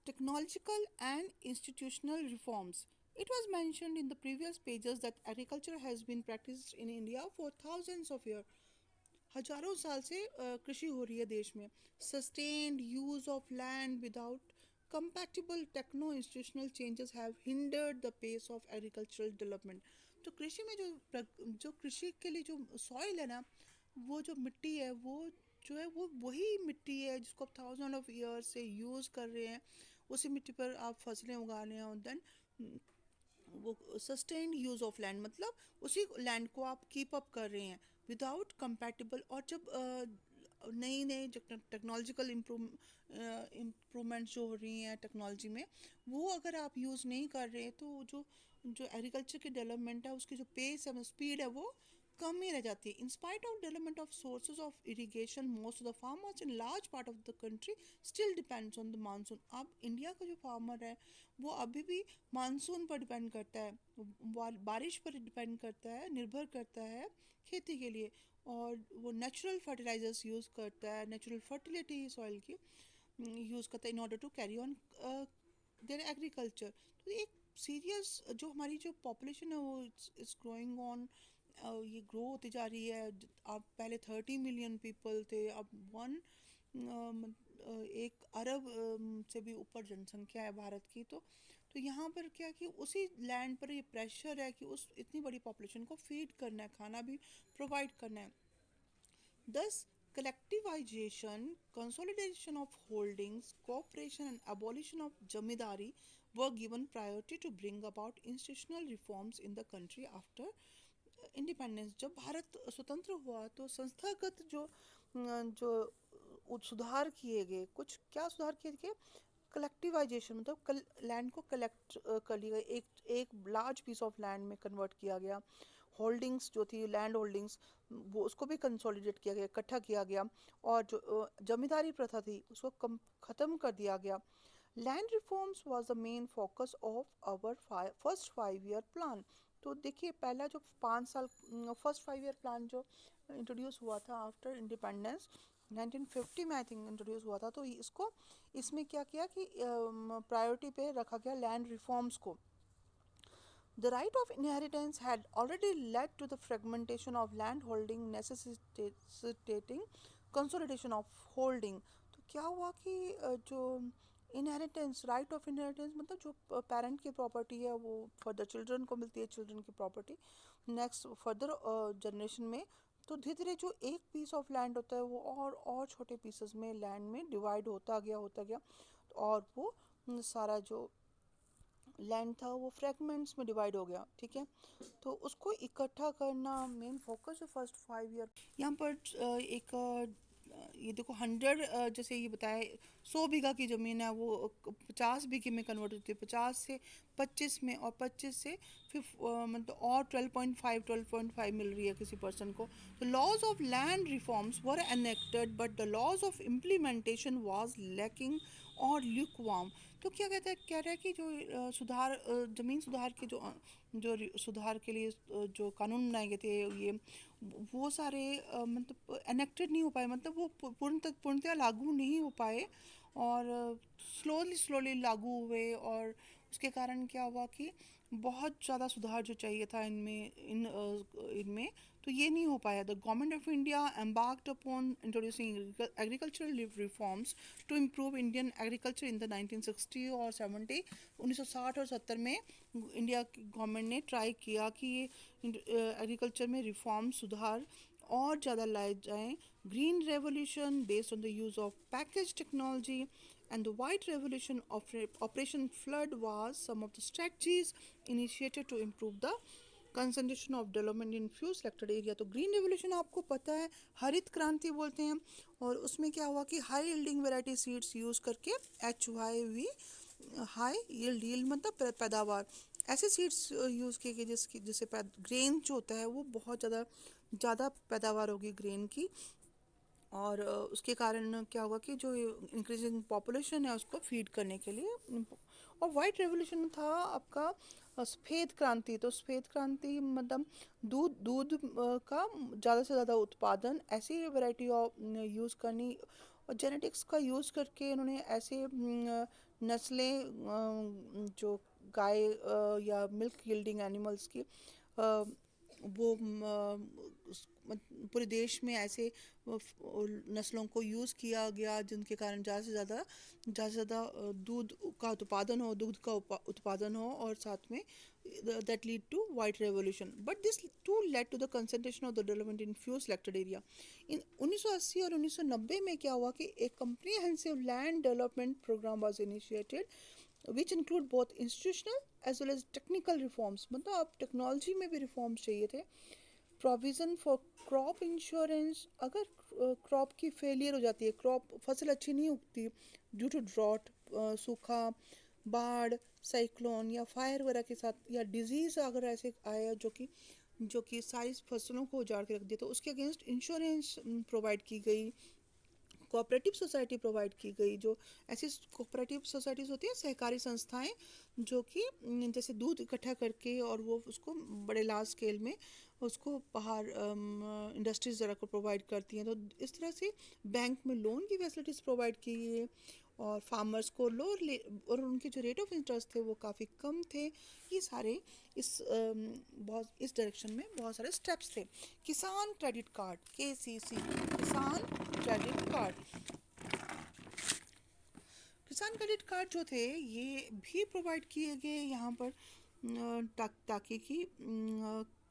Technological and institutional reforms. It was mentioned in the previous pages that agriculture has been practiced in India for thousands of years. हजारों साल से कृषि हो रही है देश में. Sustained use of land without compatible techno institutional changes have hindered the pace of agricultural development. तो कृषि में जो कृषि के लिए जो सॉइल है ना, वो जो मिट्टी है वो जो है वो वही मिट्टी है जिसको आप थाउजेंड ऑफ ईयर्स से यूज़ कर रहे हैं. उसी मिट्टी पर आप फसलें उगा रहे हैं और देन वो सस्टेन्ड यूज़ ऑफ लैंड मतलब उसी लैंड को आप कीप अप कर रहे हैं विदाउट कंपैटिबल. और जब नई नई टेक्नोलॉजिकल इम्प्रूवमेंट्स जो हो रही हैं टेक्नोलॉजी में, वो अगर आप यूज़ नहीं कर रहे हैं तो जो जो एग्रीकल्चर की डेवलपमेंट है उसकी जो पेस है स्पीड है वो कम ही रह जाती है. In spite of development of sources of irrigation most of the farmers in large part of the country still depends on the monsoon. अब इंडिया का जो फार्मर है वो अभी भी मानसून पर डिपेंड करता है, बारिश पर डिपेंड करता है, निर्भर करता है खेती के लिए. और वो नेचुरल फर्टिलाइजर्स यूज़ करता है, नेचुरल फर्टिलिटी सॉइल की यूज़ करता है in order to carry on their agriculture. तो एक सीरियस जो हमारी जो पॉपुलेशन है वो इज़ ग्रोइंग ऑन, ये ग्रो होती जा रही है. अब पहले 30 मिलियन पीपल थे, अब 1 अरब से भी ऊपर जनसंख्या है भारत की. तो यहाँ पर क्या कि उसी लैंड पर ये प्रेशर है कि उस इतनी बड़ी पॉपुलेशन को फीड करना है, खाना भी प्रोवाइड करना है. Thus, collectivization, consolidation of holdings, cooperation, and abolition of jamidari were given priority to bring about institutional reforms in the country after independence. जब भारत स्वतंत्र हुआ तो संस्थागत जो सुधार किए गए, कुछ क्या सुधार किए गए? कलेक्टिवाइजेशन मतलब लैंड को कलेक्ट कर लिया गया, एक एक लार्ज पीस ऑफ लैंड में कन्वर्ट किया गया. होल्डिंग्स जो थी लैंड होल्डिंग्स वो उसको भी कंसोलिडेट किया गया, इकट्ठा किया गया. और जो जमींदारी प्रथा थी उसको ख़त्म कर दिया गया. Land reforms was the main focus of our first 5 year plan. तो देखिए पहला जो 5 साल फर्स्ट 5 ईयर प्लान जो इंट्रोड्यूस हुआ था आफ्टर इंडिपेंडेंस 1950 में आई थिंक इंट्रोड्यूस हुआ था. तो इसको इसमें क्या किया कि प्रायोरिटी पे रखा गया लैंड रिफॉर्म्स को. The right of inheritance had already led to the fragmentation of land holding necessitating consolidation of holding. तो क्या हुआ कि जो इनहेरिटेंस, राइट ऑफ इनहेरिटेंस मतलब जो पेरेंट की प्रॉपर्टी है वो फर्दर चिल्ड्रन को मिलती है, चिल्ड्रन की प्रॉपर्टी नेक्स्ट फर्दर जनरेशन में. तो धीरे धीरे जो एक पीस ऑफ लैंड होता है वो और छोटे पीसेस में लैंड में डिवाइड होता गया. और वो सारा जो लैंड था वो फ्रैगमेंट्स में डिवाइड हो गया. ठीक है, तो उसको इकट्ठा करना मेन फोकस है फर्स्ट 5 ईयर. यहाँ पर एक ये देखो 100 जैसे ये बताया 100 बीघा की ज़मीन है वो 50 बीघे में कन्वर्ट होती है, 50 से 25 में, और 25 से फिर मतलब और 12.5 मिल रही है किसी पर्सन को. तो laws of land reforms were enacted but the laws of implementation was lacking और ल्यूकवार्म. तो क्या कहता है, कह रहा है कि जो सुधार ज़मीन सुधार के जो सुधार के लिए जो कानून बनाए गए थे ये वो सारे मतलब एनेक्टेड नहीं हो पाए, मतलब वो पूर्णतः लागू नहीं हो पाए. और स्लोली लागू हुए और उसके कारण क्या हुआ कि बहुत ज़्यादा सुधार जो चाहिए था इनमें तो ये नहीं हो पाया. The government of India embarked upon introducing agricultural reforms to improve Indian agriculture in the 1960 और 70. 1960 और 70 में इंडिया गवर्नमेंट ने ट्राई किया कि ये एग्रीकल्चर में रिफॉर्म सुधार और ज़्यादा लाए जाएं. Green revolution based on the use of package technology and the white revolution of operation flood was some of the strategies initiated to improve the concentration of development in few selected area. तो green revolution आपको पता है हरित क्रांति बोलते हैं. और उसमें क्या हुआ कि high yielding variety seeds use करके HYV हाई यील्ड मतलब पैदावार ऐसे सीड्स यूज़ किए गए जिससे ग्रेन जो होता है वो बहुत ज़्यादा पैदावार होगी ग्रेन की. और उसके कारण क्या हुआ कि जो इंक्रीजिंग पॉपुलेशन है उसको फीड करने के लिए. और वाइट रेवोल्यूशन था आपका सफ़ेद क्रांति. तो सफ़ेद क्रांति मतलब दूध का ज़्यादा से ज़्यादा उत्पादन, ऐसी वैरायटी ऑफ यूज़ करनी और जेनेटिक्स का यूज़ करके उन्होंने ऐसे नस्लें जो गाय या मिल्क यील्डिंग एनिमल्स की अ, वो पूरे देश में ऐसे नस्लों को यूज़ किया गया जिनके कारण ज़्यादा से ज़्यादा दूध का उत्पादन हो, दुग्ध का उत्पादन हो, और साथ में that lead to white revolution, but this too led to the concentration of the development in few selected area. इन 1980 और 1990 में क्या हुआ कि एक comprehensive land development program was initiated which include both institutional as well as technical reforms. मतलब अब technology में भी रिफॉर्म्स चाहिए थे. प्रोविज़न फॉर क्रॉप इंश्योरेंस, अगर क्रॉप की फेलियर हो जाती है, क्रॉप फसल अच्छी नहीं उगती ड्यू टू ड्रॉट, सूखा, बाढ़, साइक्लोन या फायर वगैरह के साथ, या डिजीज़ अगर ऐसे आया जो कि सारी फसलों को उजाड़ के रख दिया, तो उसके अगेंस्ट इंश्योरेंस प्रोवाइड की गई. कोऑपरेटिव सोसाइटी प्रोवाइड की गई, जो ऐसी कोऑपरेटिव सोसाइटीज़ होती हैं, सहकारी संस्थाएं, जो कि जैसे दूध इकट्ठा करके और वो उसको बड़े लार्ज स्केल में उसको बाहर इंडस्ट्रीज ज़रा को प्रोवाइड करती हैं. तो इस तरह से बैंक में लोन की फैसिलिटीज़ प्रोवाइड की गई, और फार्मर्स को लोअर ले, और उनके जो रेट ऑफ इंटरेस्ट थे वो काफ़ी कम थे. ये सारे बहुत इस डायरेक्शन में बहुत सारे स्टेप्स थे. किसान क्रेडिट कार्ड, KCC, किसान क्रेडिट कार्ड. किसान क्रेडिट कार्ड जो थे ये भी प्रोवाइड किए गए यहाँ पर, ताकि कि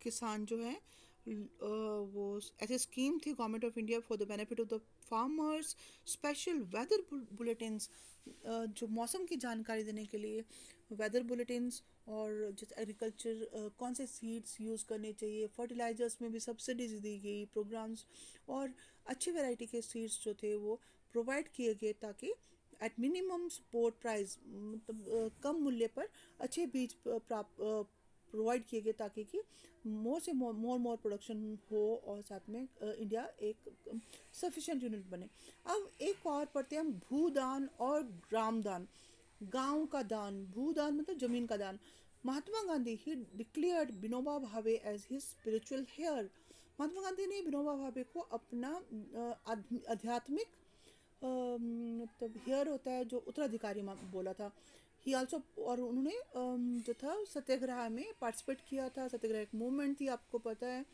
किसान जो है वो ऐसे स्कीम थी government of India for the benefit of the farmers. Special weather bulletins, जो मौसम की जानकारी देने के लिए वेदर बुलेटिन्स, और जैसे एग्रीकल्चर कौन से सीड्स यूज़ करने चाहिए, फर्टिलाइजर्स में भी सब्सिडीज दी गई प्रोग्राम्स, और अच्छी वैरायटी के सीड्स जो थे वो प्रोवाइड किए गए, ताकि एट मिनिमम सपोर्ट प्राइस, मतलब कम मूल्य पर अच्छे बीज प्राप्त प्रोवाइड किए गए, ताकि कि मोर से मोर प्रोडक्शन हो, और साथ में इंडिया एक सफिशिएंट यूनिट बने. अब एक और पढ़ते हैं हम, भूदान और ग्रामदान. गांव का दान, भूदान मतलब जमीन का दान. महात्मा गांधी ही declared Vinoba Bhave as his spiritual hair. Mahatma Gandhi ने विनोबा भावे को अपना आध्यात्मिक मतलब हेयर होता है जो उत्तराधिकारी बोला था. ही आल्सो, और उन्होंने जो था सत्याग्रह में पार्टिसिपेट किया था. सत्याग्रह एक मूवमेंट थी, आपको पता है,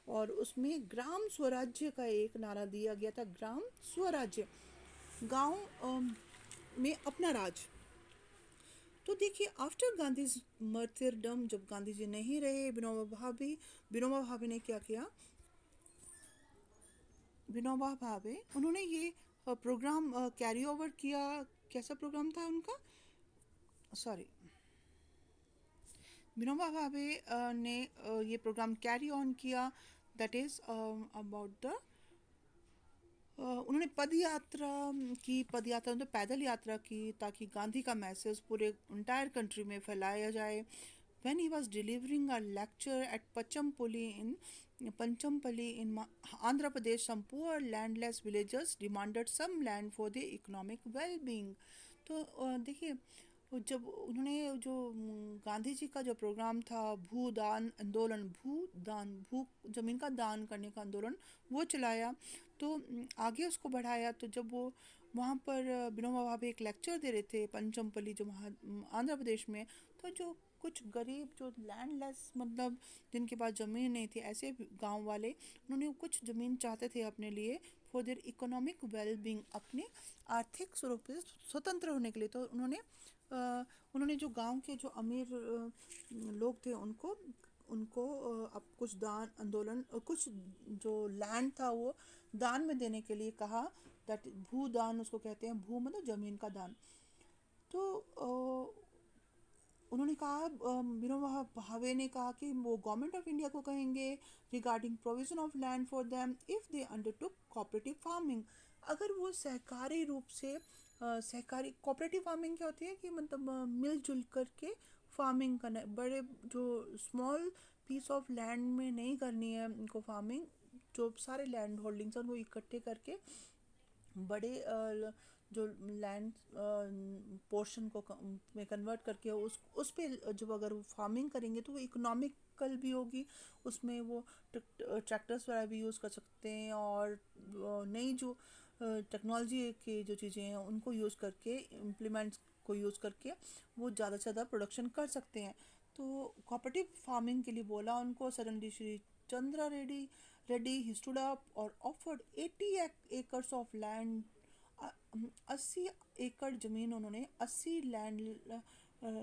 और उसमें ग्राम स्वराज्य का एक नारा दिया गया था. ग्राम स्वराज्य, गांव में अपना राज. तो देखिए, आफ्टर गांधी मर्त्यरडम, जब गांधी जी नहीं रहे, विनोबा भावे ने क्या किया. विनोबा भावे उन्होंने ये प्रोग्राम कैरी ओवर किया. कैसा प्रोग्राम था उनका, सॉरी, विनोबा भावे ने ये प्रोग्राम कैरी ऑन किया. दैट इज़ अबाउट द, उन्होंने पद यात्रा मतलब पैदल यात्रा की, ताकि गांधी का मैसेज पूरे इंटायर कंट्री में फैलाया जाए. when he was delivering a lecture at Panchampally in Andhra Pradesh, some poor landless villagers demanded some land for their economic well-being. तो देखिए, जब उन्होंने जो गांधी जी का जो प्रोग्राम था, भूदान आंदोलन, भू जमीन का दान करने का आंदोलन वो चलाया, तो आगे उसको बढ़ाया. तो जब वो वहाँ पर विनोबा भावे एक लेक्चर दे रहे थे पंचमपली, जो आंध्र प्रदेश में, तो जो कुछ गरीब जो लैंडलेस, मतलब जिनके पास ज़मीन नहीं थी, ऐसे गांव वाले, उन्होंने कुछ ज़मीन चाहते थे अपने लिए फॉर देयर इकोनॉमिक वेलबींग, अपने आर्थिक स्वरूप से स्वतंत्र होने के लिए. तो उन्होंने जो गांव के जो अमीर लोग थे उनको उनको अब कुछ दान आंदोलन, कुछ जो लैंड था वो दान में देने के लिए कहा. दैट भूदान उसको कहते हैं. भू मतलब ज़मीन का दान. तो उन्होंने कहा, विनोबा भावे ने कहा कि वो गवर्नमेंट ऑफ इंडिया को कहेंगे regarding provision of land for them if they undertook cooperative farming. अगर वो सहकारी रूप से सहकारी कोऑपरेटिव फार्मिंग क्या होती है कि मतलब मिलजुल करके फार्मिंग करना, बड़े जो स्मॉल पीस ऑफ लैंड में नहीं करनी है उनको फार्मिंग, जो सारे लैंड होल्डिंग्स हैं उनको इकट्ठे करके बड़े जो लैंड पोर्शन को में कन्वर्ट करके उस पे जब अगर वो फार्मिंग करेंगे तो वो इकोनॉमिकल भी होगी. उसमें वो ट्रैक्टर्स वगैरह भी यूज़ कर सकते हैं, और नई जो टेक्नोलॉजी की जो चीज़ें हैं उनको यूज़ करके इम्प्लीमेंट को यूज़ करके वो ज़्यादा से ज़्यादा प्रोडक्शन कर सकते हैं। तो कोऑपरेटिव फार्मिंग के लिए बोला उनको। Suddenly Shri Chandra Reddy he stood up और ऑफर्ड 80 एकर्स ऑफ लैंड। 80 एकड़ ज़मीन उन्होंने 80 लैंड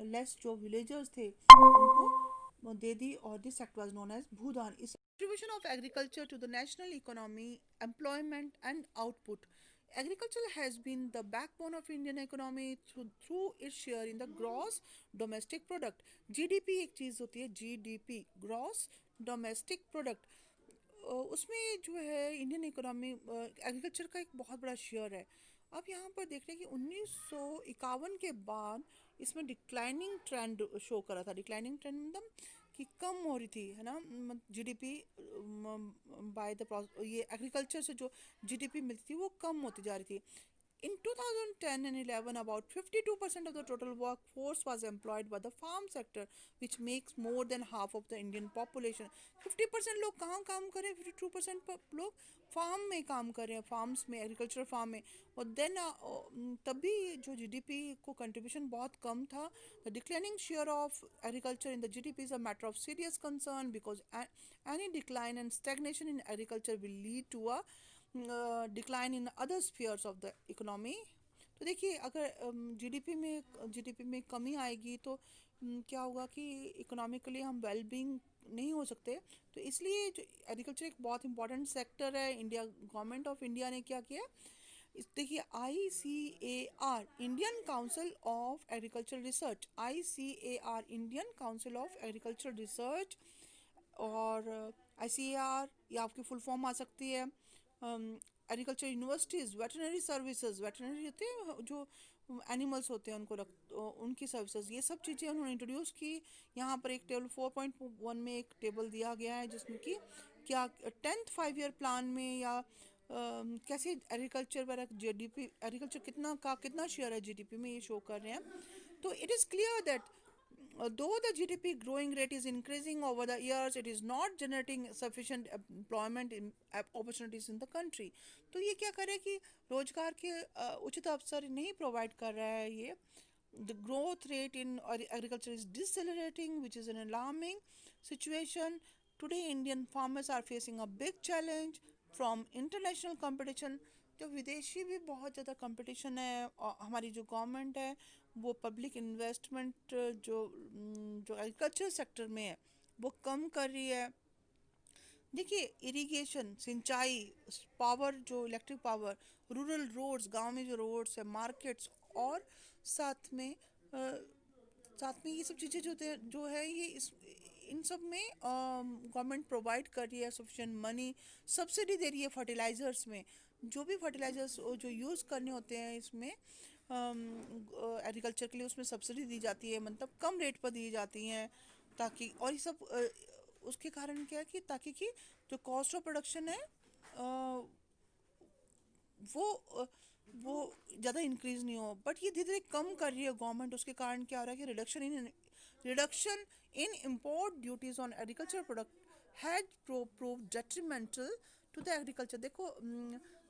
लेस जो विलेजर्स थे उनको दे दी, और this act was known as Bhoodan. इस contribution of agriculture to the national economy, employment and output. Agriculture has been the backbone of Indian economy through its share in the gross domestic product. GDP एक चीज़ होती है, GDP gross domestic product, उसमें जो है Indian economy agriculture का एक बहुत बड़ा शेयर है। अब यहाँ पर देख रहे हैं कि 1951 के बाद इसमें डिक्लाइनिंग ट्रेंड शो करा था। डिक्लाइनिंग ट्रेंड मतलब कि कम हो रही थी, है ना, जीडीपी बाय द ये एग्रीकल्चर से जो जीडीपी मिलती थी वो कम होती जा रही थी। In 2010 and 11, about 52% of the total workforce was employed by the farm sector, which makes more than half of the Indian population. 50% लोग कहाँ काम कर रहे हैं? 52% लोग फार्म में काम कर रहे हैं, फार्म्स में, एग्रीकल्चर फार्म में। और देन तभी जो जीडीपी को कंट्रीब्यूशन बहुत कम था। The declining share of agriculture in the GDP is a matter of serious concern, because any decline and stagnation in agriculture will lead to a decline in other spheres of the economy. तो देखिए, अगर GDP में कमी आएगी तो क्या होगा कि इकोनॉमिकली हम वेल बीइंग नहीं हो सकते। तो इसलिए जो एग्रीकल्चर एक बहुत इंपॉर्टेंट सेक्टर है। इंडिया गवर्नमेंट ऑफ इंडिया ने क्या किया, देखिए ICAR Indian council of agriculture research, ICAR Indian council of agriculture research, और ICAR ये आपकी फुल फॉर्म आ सकती है agriculture universities, veterinary services, veterinary होते हैं जो एनिमल्स होते हैं उनको उनकी सर्विसेज, ये सब चीज़ें उन्होंने इंट्रोड्यूस की। यहाँ पर एक टेबल 4.1 में एक टेबल दिया गया है जिसमें कि क्या 10th 5 ईयर प्लान में या कैसे एग्रीकल्चर पर जीडीपी, एग्रीकल्चर कितना शेयर है जीडीपी में, ये शो कर रहे हैं। तो it is clear that though the GDP growing rate is increasing over the years, it is not generating sufficient employment in opportunities in the country. तो ये क्या करे कि रोजगार के उचित अवसर नहीं प्रोवाइड कर रहा है ये। The growth rate in agriculture is decelerating, which is an alarming situation. Today, Indian farmers are facing a big challenge from international competition. जो विदेशी भी बहुत ज़्यादा कंपटीशन है, और हमारी जो गवर्नमेंट है वो पब्लिक इन्वेस्टमेंट जो एग्रीकल्चर सेक्टर में है वो कम कर रही है। देखिए, इरिगेशन, सिंचाई, पावर, जो इलेक्ट्रिक पावर, रूरल रोड्स, गांव में जो रोड्स है, मार्केट्स, और साथ में ये सब चीज़ें जो है ये इन सब में गवर्नमेंट प्रोवाइड कर रही है सफिशेंट मनी, सब्सिडी दे रही है फर्टिलाइज़र्स में। जो भी फर्टिलाइज़र्स जो यूज़ करने होते हैं इसमें एग्रीकल्चर के लिए, उसमें सब्सिडी दी जाती है, मतलब कम रेट पर दी जाती हैं, ताकि, और ये सब उसके कारण क्या है कि ताकि कि जो कॉस्ट ऑफ प्रोडक्शन है वो वो ज़्यादा इंक्रीज नहीं हो। बट ये धीरे धीरे कम कर रही है गवर्नमेंट। उसके कारण क्या हो रहा है कि reduction in import duties on agriculture product had prove detrimental to the agriculture. देखो,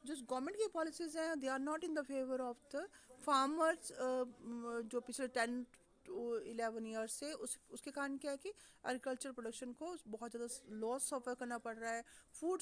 जो गवर्नमेंट की पॉलिसीज हैं they are not in the favour of the farmers. जो पिछले 10 to 11 ईयर्स से उसके कारण क्या है कि एग्रीकल्चर प्रोडक्शन को बहुत ज़्यादा लॉस सफ़र करना पड़ रहा है। फूड